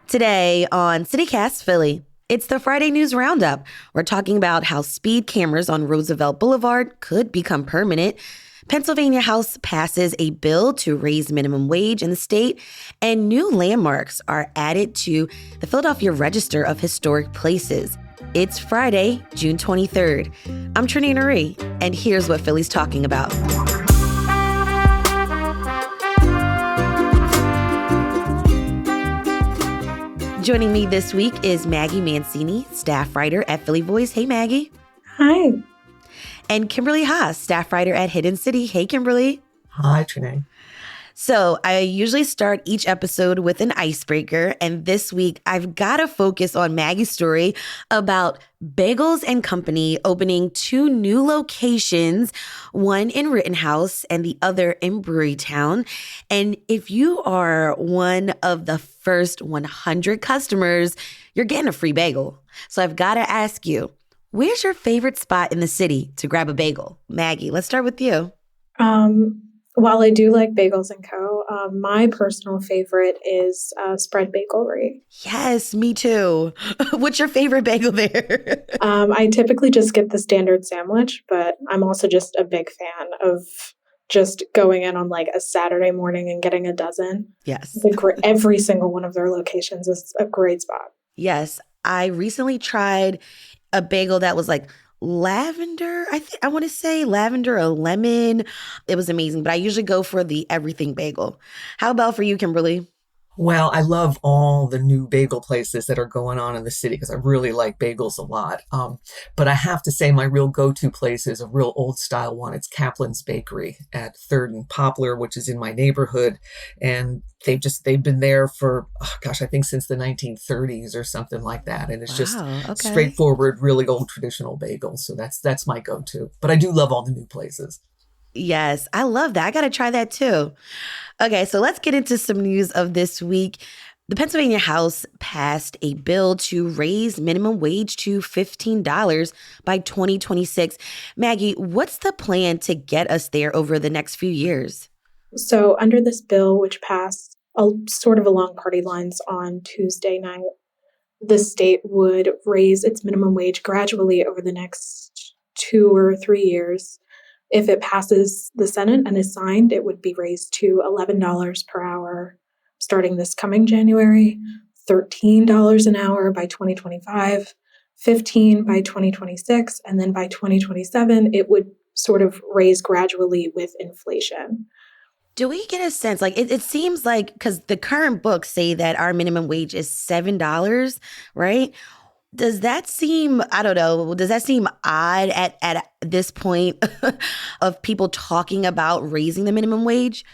Today on CityCast Philly, it's the Friday News Roundup. We're talking about how speed cameras on Roosevelt Boulevard could become permanent. Pennsylvania House passes a bill to raise minimum wage in the state, and new landmarks are added to the Philadelphia Register of Historic Places. It's Friday, June 23rd. I'm Trinina Marie, and here's what Philly's talking about. Joining me this week is Maggie Mancini, staff writer at Philly Voice. Hey, Maggie. Hi. And Kimberly Haas, staff writer at Hidden City. Hey, Kimberly. Hi, Trinae. So I usually start each episode with an icebreaker, and this week I've got to focus on Maggie's story about Bagels and Company opening two new locations, one in Rittenhouse and the other in Brewerytown. And if you are one of the first 100 customers, you're getting a free bagel. So I've got to ask you, where's your favorite spot in the city to grab a bagel? Maggie, let's start with you. While I do like Bagels & Co., my personal favorite is Spread Bagelry. Yes, me too. What's your favorite bagel there? I typically just get the standard sandwich, but I'm also just a big fan of just going in on like a Saturday morning and getting a dozen. Yes. Every single one of their locations is a great spot. Yes. I recently tried a bagel that was like lavender. I want to say lavender or lemon. It was amazing, but I usually go for the everything bagel. How about for you, Kimberly? Well, I love all the new bagel places that are going on in the city because I really like bagels a lot. But I have to say my real go-to place is a real old style one. It's Kaplan's Bakery at 3rd and Poplar, which is in my neighborhood. And they've been there for, I think since the 1930s or something like that. And it's just straightforward, really old traditional bagels. So that's my go-to. But I do love all the new places. Yes, I love that. I got to try that too. Okay, so let's get into some news of this week. The Pennsylvania House passed a bill to raise minimum wage to $15 by 2026. Maggie, what's the plan to get us there over the next few years? So under this bill, which passed sort of along party lines on Tuesday night, the state would raise its minimum wage gradually over the next 2 or 3 years. If it passes the Senate and is signed, it would be raised to $11 per hour starting this coming January, $13 an hour by 2025, $15 by 2026, and then by 2027, it would sort of raise gradually with inflation. Do we get a sense, like it seems like, because the current books say that our minimum wage is $7, right? Does that seem, I don't know, does that seem odd at this point of people talking about raising the minimum wage?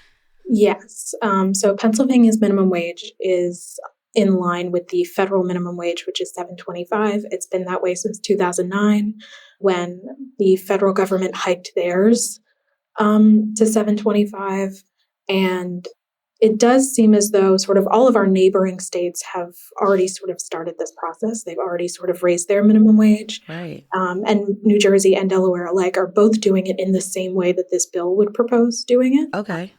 Yes. So Pennsylvania's minimum wage is in line with the federal minimum wage, which is $7.25. It's been that way since 2009 when the federal government hiked theirs to $7.25. And it does seem as though sort of all of our neighboring states have already sort of started this process. They've already sort of raised their minimum wage. Right. And New Jersey and Delaware alike are both doing it in the same way that this bill would propose doing it. Okay.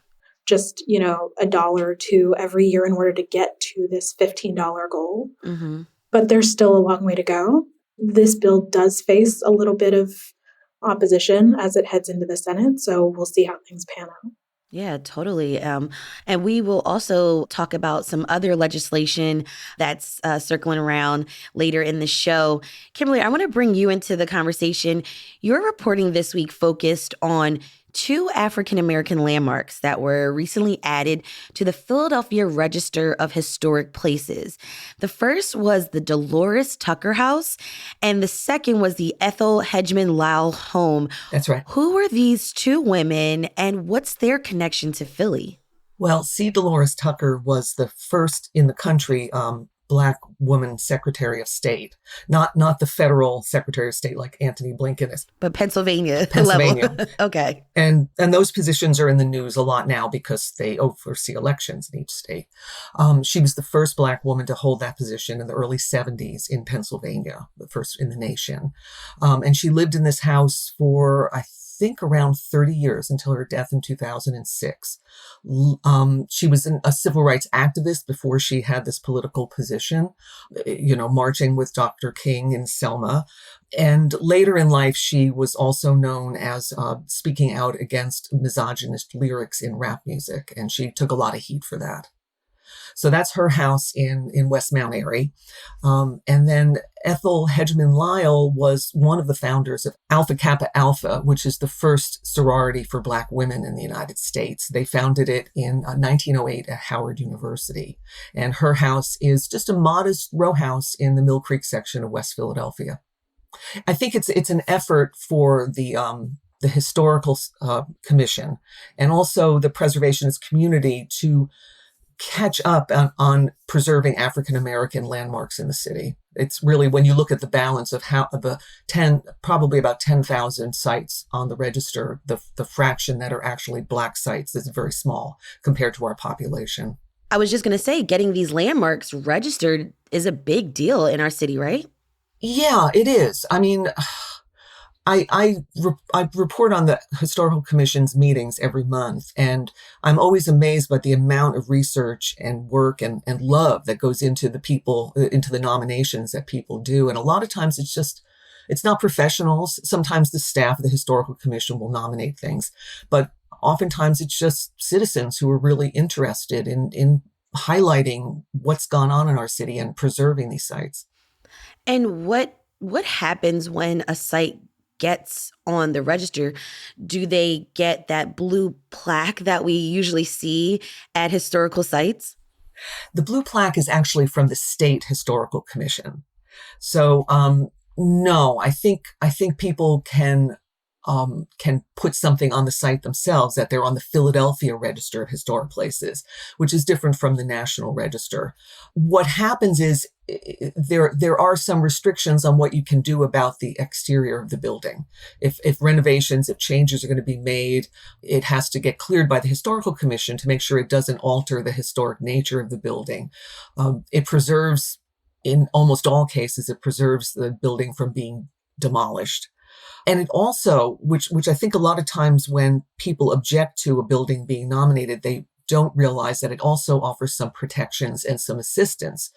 Just, $1 or $2 every year in order to get to this $15 goal. Mm-hmm. But there's still a long way to go. This bill does face a little bit of opposition as it heads into the Senate. So we'll see how things pan out. Yeah, totally. And we will also talk about some other legislation that's circling around later in the show. Kimberly, I want to bring you into the conversation. Your reporting this week focused on two African-American landmarks that were recently added to the Philadelphia Register of Historic Places. The first was the Dolores Tucker House, and the second was the Ethel Hedgeman Lowell home. That's right. Who were these two women, and what's their connection to Philly? Well, C. Dolores Tucker was the first in the country Black woman Secretary of State, not the federal Secretary of State like Antony Blinken is. But Pennsylvania. Pennsylvania. Okay. And those positions are in the news a lot now because they oversee elections in each state. She was the first Black woman to hold that position in the early 70s in Pennsylvania, the first in the nation. And she lived in this house for, I think, around 30 years until her death in 2006. She was a civil rights activist before she had this political position, marching with Dr. King in Selma. And later in life, she was also known as speaking out against misogynist lyrics in rap music, and she took a lot of heat for that. So that's her house in West Mount Airy. And then Ethel Hedgeman Lyle was one of the founders of Alpha Kappa Alpha, which is the first sorority for Black women in the United States. They founded it in 1908 at Howard University. And her house is just a modest row house in the Mill Creek section of West Philadelphia. I think it's an effort for the Historical Commission and also the preservationist community to catch up on preserving African-American landmarks in the city. It's really, when you look at the balance of how probably about 10,000 sites on the register, the fraction that are actually Black sites is very small compared to our population. I was just going to say, getting these landmarks registered is a big deal in our city, right? Yeah, it is. I mean, I report on the Historical Commission's meetings every month, and I'm always amazed by the amount of research and work and love that goes into the nominations that people do. And a lot of times it's not professionals. Sometimes the staff of the Historical Commission will nominate things, but oftentimes it's just citizens who are really interested in highlighting what's gone on in our city and preserving these sites. And what happens when a site gets on the register? Do they get that blue plaque that we usually see at historical sites? The blue plaque is actually from the State Historical Commission. So no, I think people can put something on the site themselves, that they're on the Philadelphia Register of Historic Places, which is different from the National Register. What happens is there are some restrictions on what you can do about the exterior of the building. If renovations, if changes are going to be made, it has to get cleared by the Historical Commission to make sure it doesn't alter the historic nature of the building. It preserves, in almost all cases, it preserves the building from being demolished. And it also, which I think a lot of times when people object to a building being nominated, they don't realize that it also offers some protections and some assistance,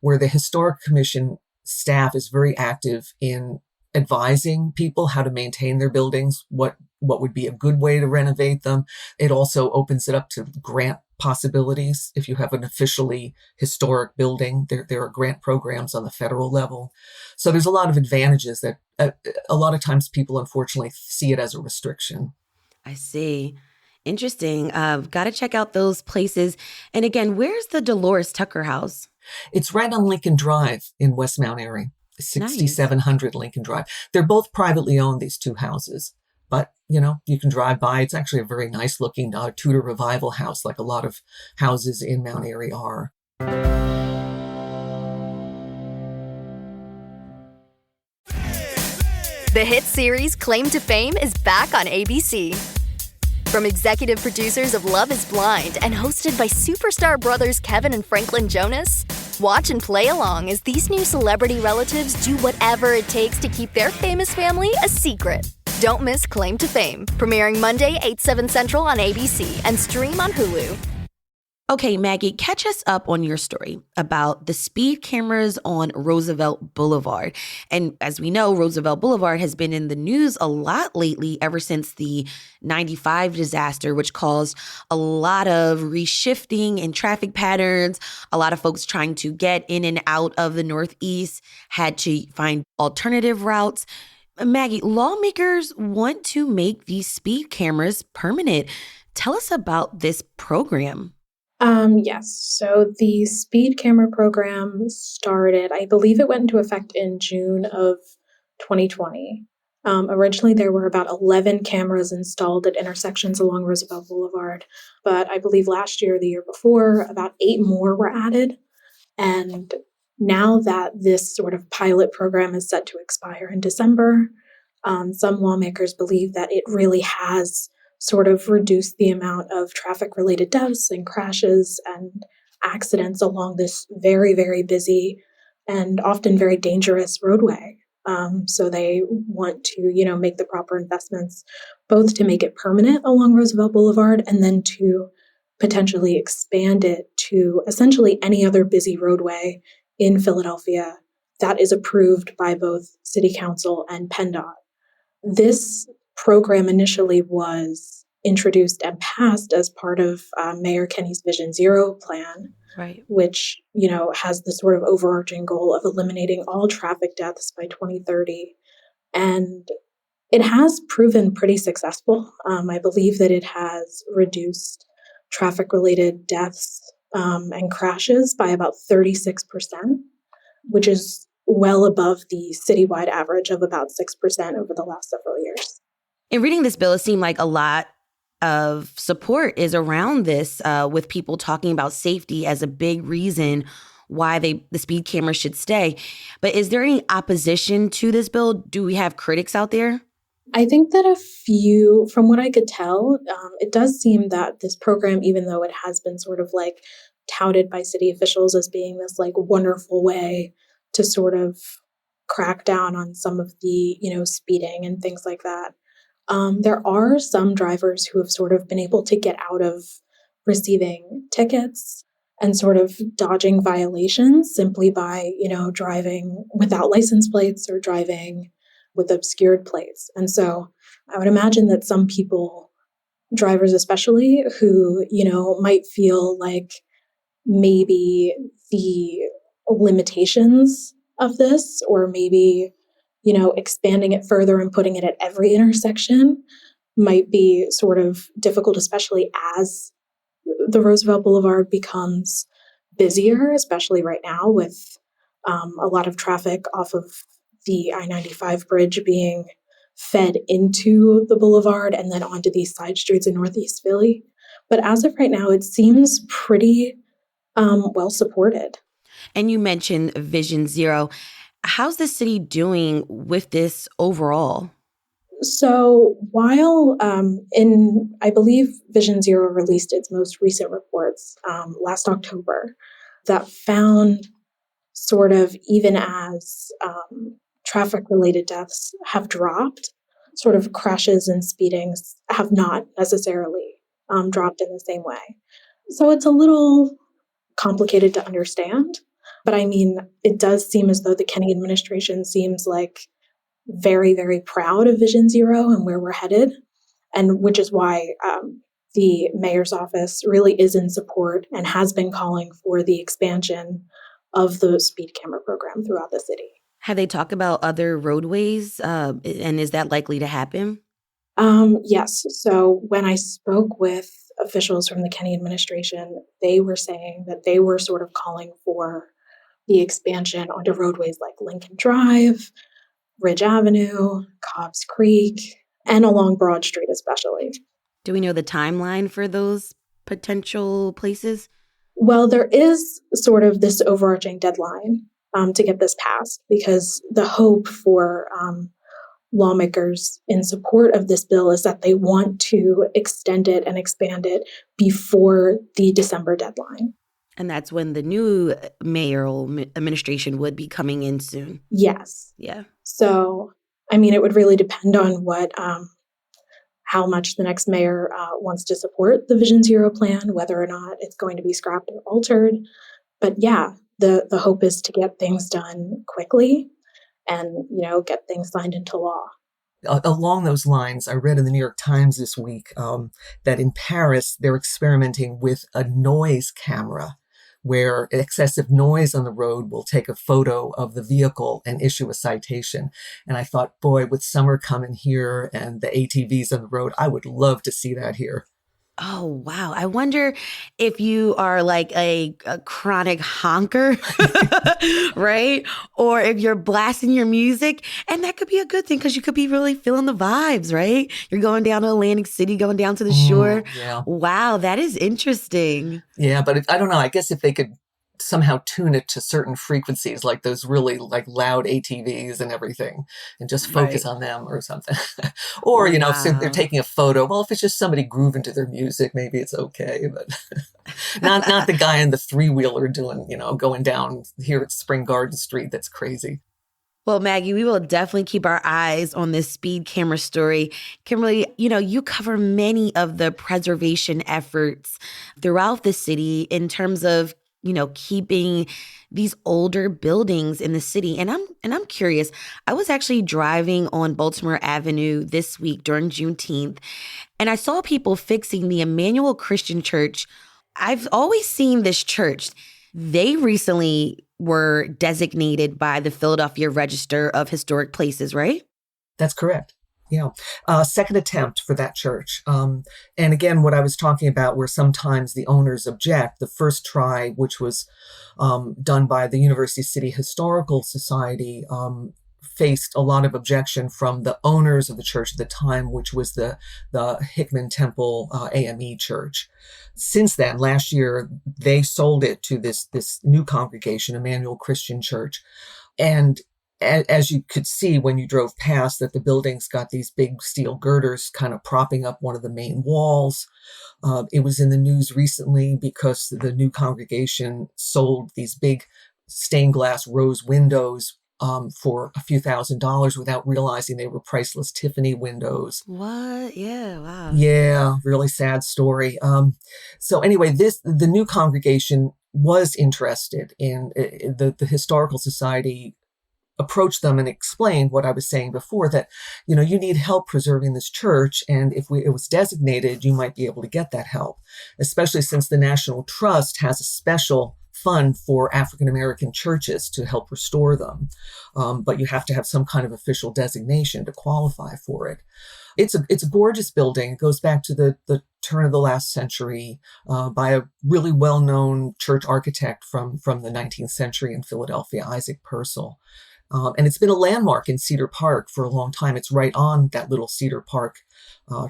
where the Historic Commission staff is very active in advising people how to maintain their buildings, what would be a good way to renovate them. It also opens it up to grant possibilities. If you have an officially historic building, there are grant programs on the federal level. So there's a lot of advantages that a lot of times people unfortunately see it as a restriction. I see. Interesting. Got to check out those places. And again, where's the Dolores Tucker house? It's right on Lincoln Drive in West Mount Airy, 6700 Lincoln Drive. They're both privately owned, these two houses. But, you can drive by. It's actually a very nice looking Tudor Revival house, like a lot of houses in Mount Airy are. The hit series Claim to Fame is back on ABC. From executive producers of Love is Blind and hosted by superstar brothers Kevin and Franklin Jonas, watch and play along as these new celebrity relatives do whatever it takes to keep their famous family a secret. Don't miss Claim to Fame, premiering Monday, 8/7 Central on ABC and stream on Hulu. Okay, Maggie, catch us up on your story about the speed cameras on Roosevelt Boulevard. And as we know, Roosevelt Boulevard has been in the news a lot lately ever since the 95 disaster, which caused a lot of reshifting in traffic patterns. A lot of folks trying to get in and out of the Northeast had to find alternative routes. Maggie, lawmakers want to make these speed cameras permanent. Tell us about this program. Yes. So the speed camera program started, I believe it went into effect in June of 2020. Originally, there were about 11 cameras installed at intersections along Roosevelt Boulevard. But I believe last year or the year before, about 8 more were added. And now that this sort of pilot program is set to expire in December, some lawmakers believe that it really has sort of reduced the amount of traffic-related deaths and crashes and accidents along this very, very busy and often very dangerous roadway. So they want to, make the proper investments both to make it permanent along Roosevelt Boulevard and then to potentially expand it to essentially any other busy roadway in Philadelphia that is approved by both City Council and PennDOT. This program initially was introduced and passed as part of Mayor Kenny's Vision Zero plan, Right. which, has the sort of overarching goal of eliminating all traffic deaths by 2030. And it has proven pretty successful. I believe that it has reduced traffic-related deaths and crashes by about 36%, which is well above the citywide average of about 6% over the last several years. In reading this bill, it seemed like a lot of support is around this, with people talking about safety as a big reason why the speed camera should stay. But is there any opposition to this bill? Do we have critics out there? I think that a few, from what I could tell, it does seem that this program, even though it has been sort of like touted by city officials as being this like wonderful way to sort of crack down on some of the, speeding and things like that. There are some drivers who have sort of been able to get out of receiving tickets and sort of dodging violations simply by, driving without license plates or driving with obscured plates. And so I would imagine that some people, drivers especially, who, might feel like maybe the limitations of this, or maybe, expanding it further and putting it at every intersection might be sort of difficult, especially as the Roosevelt Boulevard becomes busier, especially right now with a lot of traffic off of the I-95 bridge being fed into the boulevard and then onto these side streets in Northeast Philly. But as of right now, it seems pretty well supported. And you mentioned Vision Zero. How's the city doing with this overall? So while I believe Vision Zero released its most recent reports last October that found sort of, even as traffic-related deaths have dropped, sort of crashes and speedings have not necessarily dropped in the same way. So it's a little complicated to understand. But I mean, it does seem as though the Kenny administration seems like very, very proud of Vision Zero and where we're headed, and which is why the mayor's office really is in support and has been calling for the expansion of the speed camera program throughout the city. Have they talked about other roadways, and is that likely to happen? Yes. So when I spoke with officials from the Kenny administration, they were saying that they were sort of calling for the expansion onto roadways like Lincoln Drive, Ridge Avenue, Cobbs Creek, and along Broad Street especially. Do we know the timeline for those potential places? Well, there is sort of this overarching deadline to get this passed, because the hope for lawmakers in support of this bill is that they want to extend it and expand it before the December deadline. And that's when the new mayoral administration would be coming in soon. Yes. Yeah. So, I mean, it would really depend on how much the next mayor wants to support the Vision Zero plan, whether or not it's going to be scrapped or altered. But yeah, the hope is to get things done quickly and, get things signed into law. Along those lines, I read in the New York Times this week that in Paris, they're experimenting with a noise camera where excessive noise on the road will take a photo of the vehicle and issue a citation. And I thought, boy, with summer coming here and the ATVs on the road, I would love to see that here. Oh, wow. I wonder if you are like a chronic honker, right? Or if you're blasting your music. And that could be a good thing because you could be really feeling the vibes, right? You're going down to Atlantic City, going down to the shore. Yeah. Wow, that is interesting. Yeah, but I don't know. I guess if they could somehow tune it to certain frequencies, like those really like loud ATVs and everything, and just focus on them or something. Or, if they're taking a photo, well, if it's just somebody grooving to their music, maybe it's okay, but not the guy in the three-wheeler doing, going down here at Spring Garden Street. That's crazy. Well, Maggie, we will definitely keep our eyes on this speed camera story. Kimberly, you cover many of the preservation efforts throughout the city in terms of, keeping these older buildings in the city. And I'm curious. I was actually driving on Baltimore Avenue this week during Juneteenth, and I saw people fixing the Emmanuel Christian Church. I've always seen this church. They recently were designated by the Philadelphia Register of Historic Places, right? That's correct. Yeah. Second attempt for that church. And again, what I was talking about where sometimes the owners object, the first try, which was done by the University City Historical Society, faced a lot of objection from the owners of the church at the time, which was the Hickman Temple AME Church. Since then, last year, they sold it to this new congregation, Emmanuel Christian Church. And as you could see when you drove past, that the building's got these big steel girders kind of propping up one of the main walls. It was in the news recently because the new congregation sold these big stained glass rose windows for a few $1,000s without realizing they were priceless Tiffany windows. What? Yeah, wow. Yeah, really sad story. So anyway, the new congregation was interested in the Historical Society approached them and explained what I was saying before, that, you need help preserving this church. And if it was designated, you might be able to get that help, especially since the National Trust has a special fund for African-American churches to help restore them. But you have to have some kind of official designation to qualify for it. It's a gorgeous building. It goes back to the turn of the last century by a really well-known church architect from the 19th century in Philadelphia, Isaac Purcell. And it's been a landmark in Cedar Park for a long time. It's right on that little Cedar Park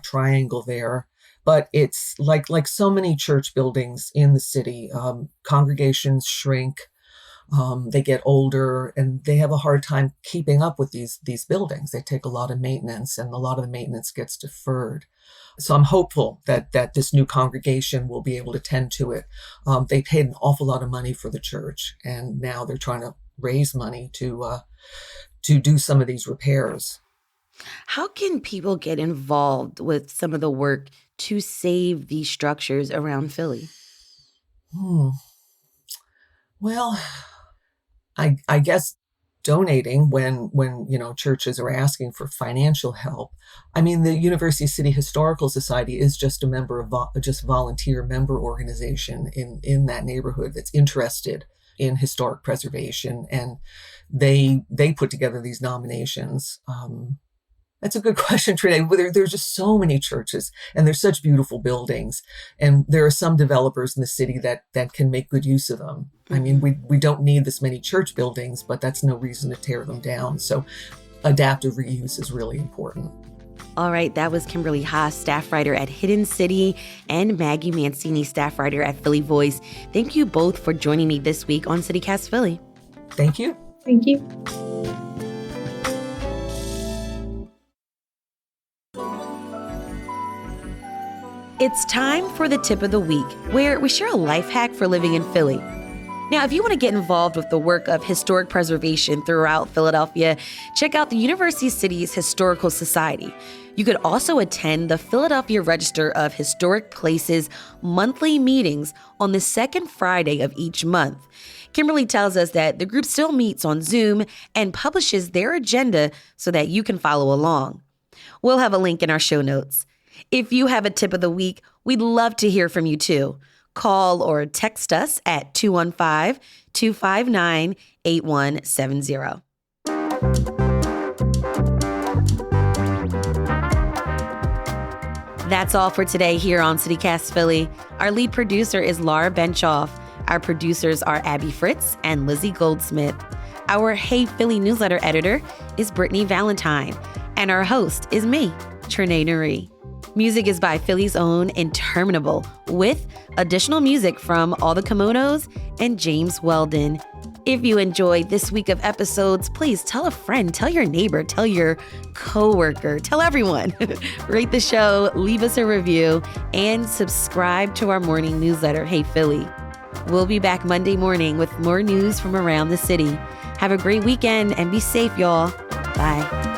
triangle there. But it's like so many church buildings in the city, congregations shrink, they get older, and they have a hard time keeping up with these buildings. They take a lot of maintenance, and a lot of the maintenance gets deferred. So I'm hopeful that this new congregation will be able to tend to it. They paid an awful lot of money for the church, and now they're trying to raise money to do some of these repairs. How can people get involved with some of the work to save these structures around Philly? Well, I guess donating when churches are asking for financial help. I mean, the University City Historical Society is just a member of volunteer member organization in that neighborhood that's interested in historic preservation, and they put together these nominations. That's a good question, Trinae. There's just so many churches, and there's such beautiful buildings, and there are some developers in the city that can make good use of them. Mm-hmm. I mean, we don't need this many church buildings, but that's no reason to tear them down. So adaptive reuse is really important. All right, that was Kimberly Haas, staff writer at Hidden City, and Maggie Mancini, staff writer at Philly Voice. Thank you both for joining me this week on CityCast Philly. Thank you. Thank you. It's time for the tip of the week, where we share a life hack for living in Philly. Now, if you want to get involved with the work of historic preservation throughout Philadelphia, check out the University City's Historical Society. You could also attend the Philadelphia Register of Historic Places monthly meetings on the second Friday of each month. Kimberly tells us that the group still meets on Zoom and publishes their agenda so that you can follow along. We'll have a link in our show notes. If you have a tip of the week, we'd love to hear from you too. Call or text us at 215-259-8170. That's all for today here on CityCast Philly. Our lead producer is Laura Benchoff. Our producers are Abby Fritz and Lizzie Goldsmith. Our Hey Philly newsletter editor is Brittany Valentine. And our host is me, Trinae Nuri. Music is by Philly's own Interminable, with additional music from All the Kimonos and James Weldon. If you enjoyed this week of episodes, please tell a friend, tell your neighbor, tell your coworker, tell everyone. Rate the show, leave us a review, and subscribe to our morning newsletter, Hey Philly. We'll be back Monday morning with more news from around the city. Have a great weekend and be safe, y'all. Bye.